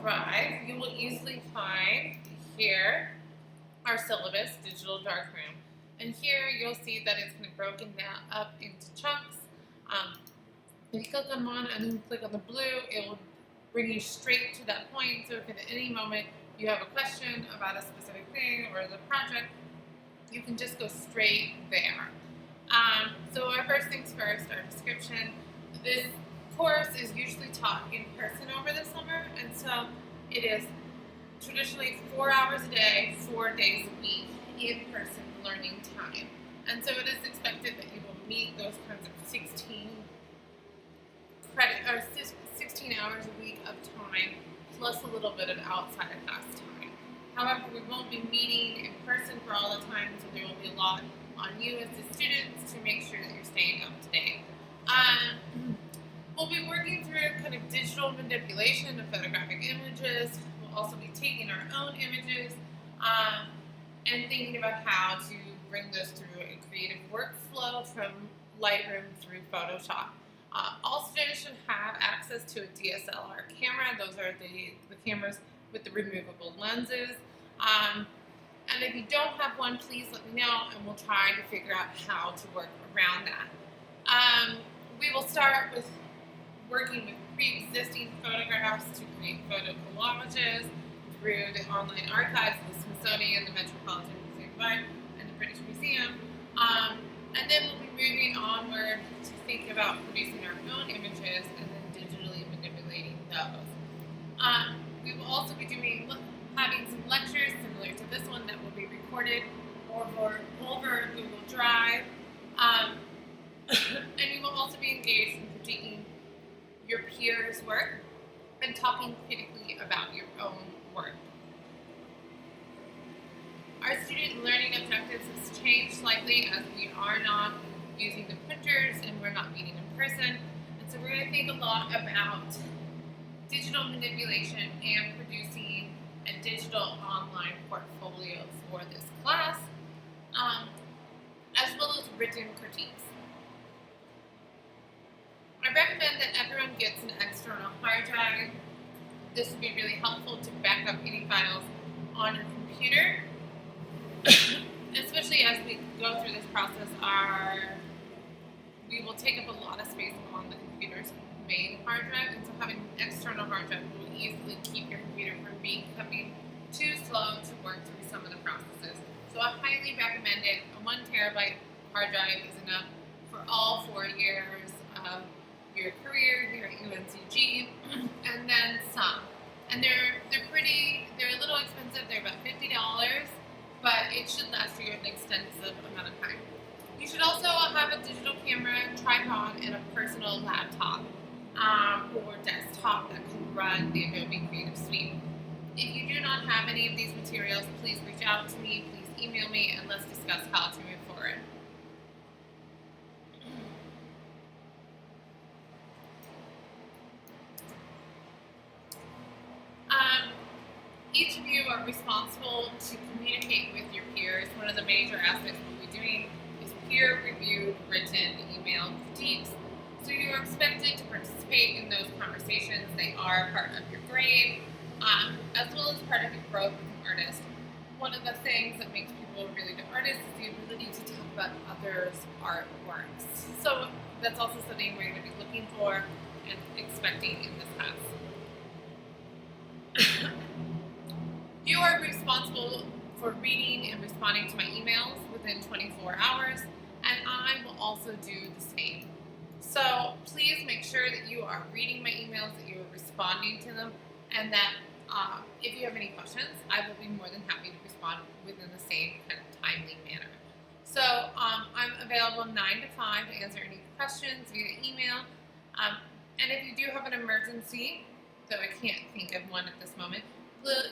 Drive, you will easily find here our syllabus, Digital Darkroom. And here you'll see that it's kind of broken down up into chunks. If you click on one and then click on the blue, it will bring you straight to that point. So if at any moment you have a question about a specific thing or the project, you can just go straight there. So our first things first, our description. This course is usually taught in person over the summer, and so it is traditionally 4 hours a day, 4 days a week, in-person learning time. And so it is expected that you will meet those kinds of 16 hours a week of time, plus a little bit of outside of class time. However, we won't be meeting in person for all the time, so there will be a lot on you as the students to make sure that you're staying up to date. We'll be working through kind of digital manipulation of photographic images. We'll also be taking our own images and thinking about how to bring those through a creative workflow from Lightroom through Photoshop. All students should have access to a DSLR camera. Those are the cameras with the removable lenses. And if you don't have one, please let me know, and we'll try to figure out how to work around that. We will start with working with pre-existing photographs to create photo collages through the online archives of the Smithsonian, the Metropolitan Museum of Art, and the British Museum. And then we'll be moving onward to think about producing our own images and then digitally manipulating those. We will also be having some lectures similar to this one that will be recorded over Google Drive. And you will also be engaged in critiquing your peers' work and talking critically about your own work. Our student learning objectives has changed slightly as we are not using the printers and we're not meeting in person. And so we're going to think a lot about digital manipulation and producing a digital online portfolio for this class, as well as written critiques. I recommend that everyone gets an external hard drive. This would be really helpful to back up any files on your computer, especially as we go through this process. We will take up a lot of space on the computer's main hard drive, and so having an external hard drive will easily keep your computer from becoming too slow to work through some of the processes. So I highly recommend it. A 1 terabyte hard drive is enough for all 4 years of your career here at UNCG, and then some. And they're a little expensive. They're about $50, but it should last you an extensive amount of time. You should also have a digital camera, tripod, and a personal laptop or desktop that can run the Adobe Creative Suite. If you do not have any of these materials, please reach out to me, please email me, and let's discuss how to move forward. Each of you are responsible to communicate with your peers. One of the major aspects we'll be doing is peer-reviewed written email critiques. So you are expected to participate in those conversations. They are part of your grade, as well as part of your growth as an artist. One of the things that makes people really good artists is the ability to talk about others' artworks. So that's also something we're going to be looking for and expecting in this class. You are responsible for reading and responding to my emails within 24 hours, and I will also do the same. So please make sure that you are reading my emails, that you are responding to them, and that if you have any questions, I will be more than happy to respond within the same kind of timely manner. So I'm available 9 to 5 to answer any questions via email. And if you do have an emergency, though I can't think of one at this moment,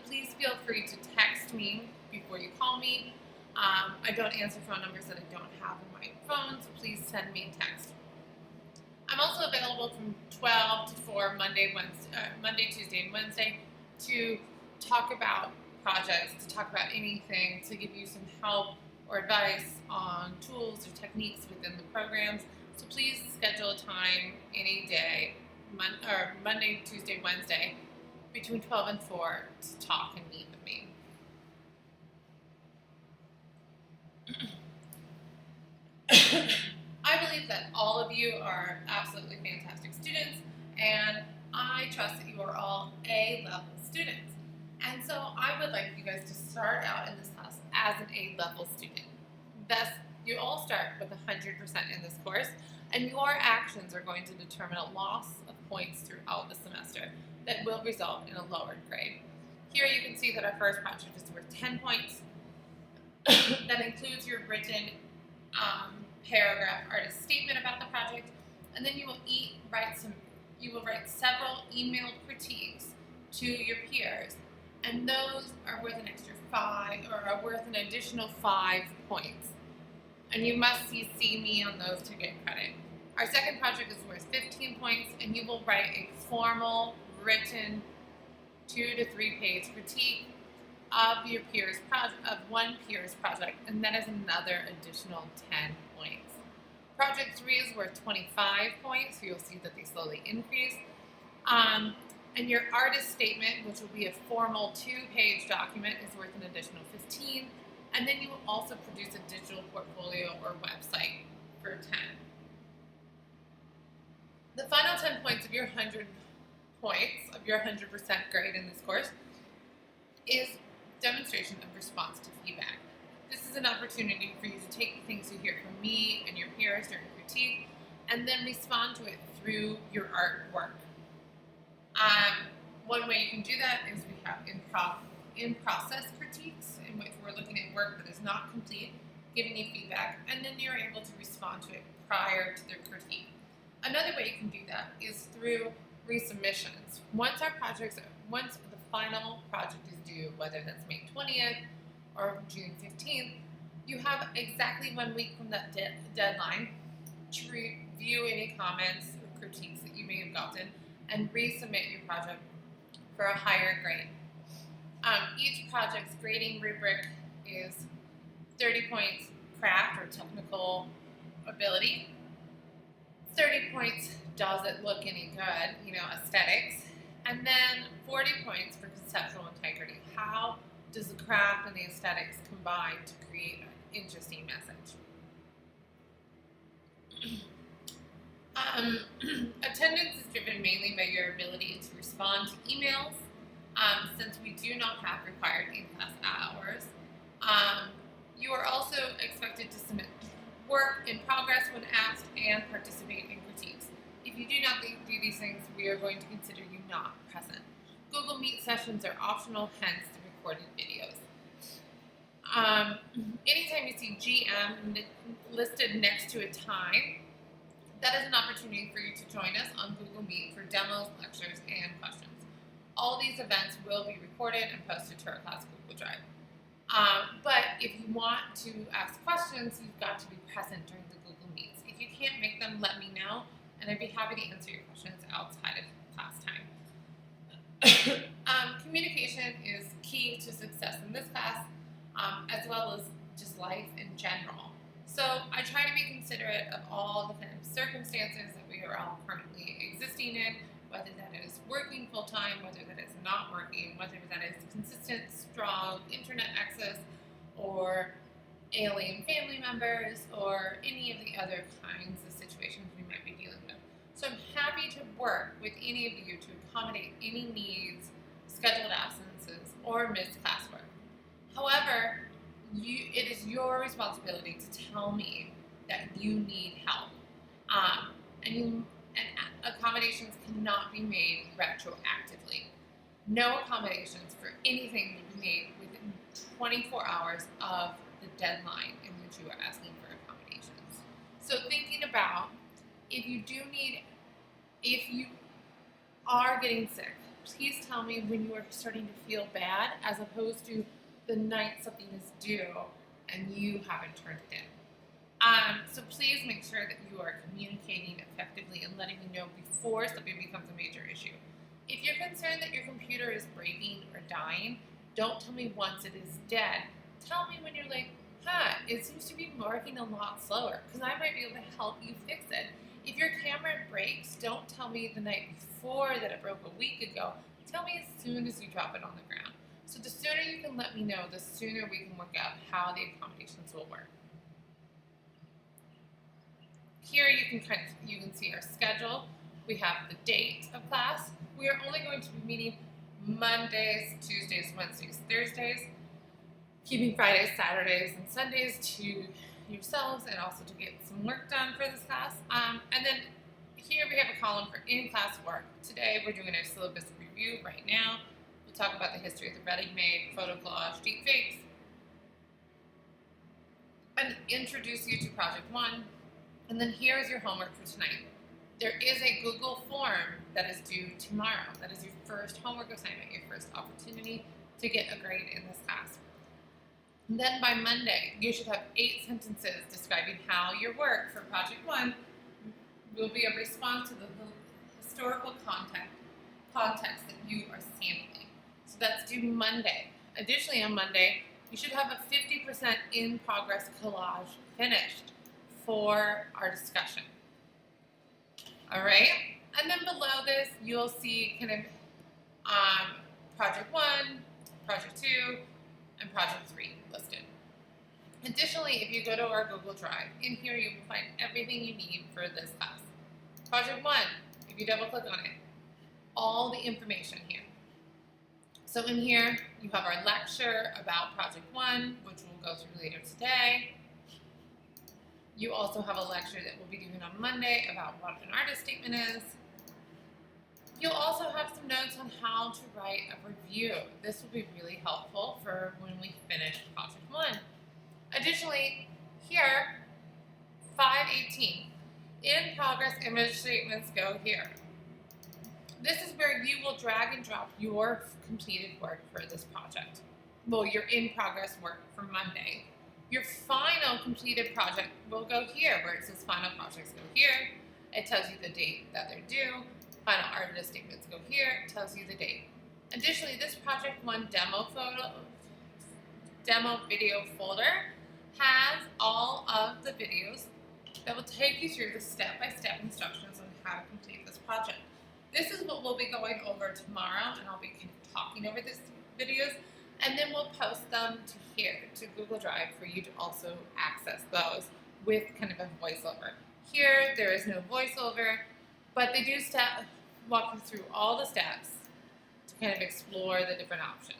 please feel free to text me before you call me. I don't answer phone numbers that I don't have on my phone, so please send me a text. I'm also available from 12 to 4 Monday, Tuesday, and Wednesday to talk about projects, to talk about anything, to give you some help or advice on tools or techniques within the programs. So please schedule a time any day, Monday, Tuesday, Wednesday, between 12 and 4 to talk and meet with me. I believe that all of you are absolutely fantastic students, and I trust that you are all A-level students. And so I would like you guys to start out in this class as an A-level student. Thus, you all start with 100% in this course, and your actions are going to determine a loss of points throughout the semester that will result in a lowered grade. Here you can see that our first project is worth 10 points. That includes your written paragraph artist statement about the project, and then you will write several emailed critiques to your peers, and those are worth an extra 5 or are worth an additional 5 points. And you must CC me on those to get credit. Our second project is worth 15 points, and you will write a formal written 2 to 3 page critique of your one peer's project, and that is another additional 10 points. Project 3 is worth 25 points, so you'll see that they slowly increase. And your artist statement, which will be a formal 2-page document, is worth an additional 15. And then you will also produce a digital portfolio or website for 10. The final 10 points of your 100 points, of your 100% grade in this course, is demonstration of response to feedback. This is an opportunity for you to take the things you hear from me and your peers during critique and then respond to it through your artwork. One way you can do that is we have in-process critiques, in which we're looking at work that is not complete, giving you feedback, and then you're able to respond to it prior to their critique. Another way you can do that is through resubmissions. Once the final project is due, whether that's May 20th or June 15th, you have exactly 1 week from that deadline to review any comments or critiques that you may have gotten and resubmit your project for a higher grade. Each project's grading rubric is 30 points craft or technical ability, 30 points does it look any good, aesthetics, and then 40 points for conceptual integrity. How does the craft and the aesthetics combine to create an interesting message? Attendance is driven mainly by your ability to respond to emails. Since we do not have required in-class hours, you are also expected to submit work in progress when asked and participate in critiques. If you do not do these things, we are going to consider you not present. Google Meet sessions are optional, hence the recorded videos. Anytime you see GM listed next to a time, that is an opportunity for you to join us on Google Meet for demos, lectures, and questions. All these events will be recorded and posted to our class Google Drive. But if you want to ask questions, you've got to be present during the Google Meets. If you can't make them, let me know, and I'd be happy to answer your questions outside of class time. Communication is key to success in this class, as well as just life in general. So I try to be considerate of all the kind of circumstances that we are all currently existing in, whether that is working full-time, whether that is not working, whether that is consistent, strong internet access, or alien family members, or any of the other kinds of situations we might be dealing with. So I'm happy to work with any of you to accommodate any needs, scheduled absences, or missed classwork. However, it is your responsibility to tell me that you need help. And accommodations cannot be made retroactively. No accommodations for anything will be made within 24 hours of the deadline in which you are asking for accommodations. So thinking about if you are getting sick, please tell me when you are starting to feel bad, as opposed to the night something is due and you haven't turned it in. So please make sure that you are communicating effectively and letting me know before something becomes a major issue. If you're concerned that your computer is breaking or dying, don't tell me once it is dead. Tell me when you're like, it seems to be working a lot slower, because I might be able to help you fix it. If your camera breaks, don't tell me the night before that it broke a week ago. Tell me as soon as you drop it on the ground. So the sooner you can let me know, the sooner we can work out how the accommodations will work. Here you can see our schedule. We have the date of class. We are only going to be meeting Mondays, Tuesdays, Wednesdays, Thursdays, keeping Fridays, Saturdays, and Sundays to yourselves and also to get some work done for this class. And then here we have a column for in-class work. Today we're doing a syllabus review right now. We'll talk about the history of the ready-made, photo collage, deep fakes, and introduce you to Project One. And then here is your homework for tonight. There is a Google form that is due tomorrow. That is your first homework assignment, your first opportunity to get a grade in this class. And then by Monday, you should have 8 sentences describing how your work for Project One will be a response to the historical context that you are sampling. So that's due Monday. Additionally, on Monday, you should have a 50% in progress collage finished for our discussion. All right, and then below this, you'll see kind of Project 1, Project 2, and Project 3 listed. Additionally, if you go to our Google Drive, in here you will find everything you need for this class. Project 1, if you double click on it, all the information here. So in here, you have our lecture about Project 1, which we'll go through later today. You also have a lecture that we'll be doing on Monday about what an artist statement is. You'll also have some notes on how to write a review. This will be really helpful for when we finish Project 1. Additionally, here, 518, in progress image statements go here. This is where you will drag and drop your completed work for this project. Well, your in progress work for Monday. Your final completed project will go here, where it says final projects go here. It tells you the date that they're due. Final artist statements go here. It tells you the date. Additionally, this Project 1 demo video folder has all of the videos that will take you through the step-by-step instructions on how to complete this project. This is what we'll be going over tomorrow, and I'll be talking over these videos, and then we'll post them to here, to Google Drive, for you to also access those with kind of a voiceover. Here, there is no voiceover, but they do walk you through all the steps to kind of explore the different options.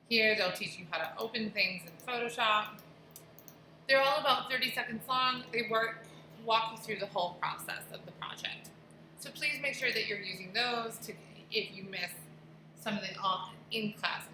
Here, they'll teach you how to open things in Photoshop. They're all about 30 seconds long. They walk you through the whole process of the project. So please make sure that you're using those if you miss some of the in-class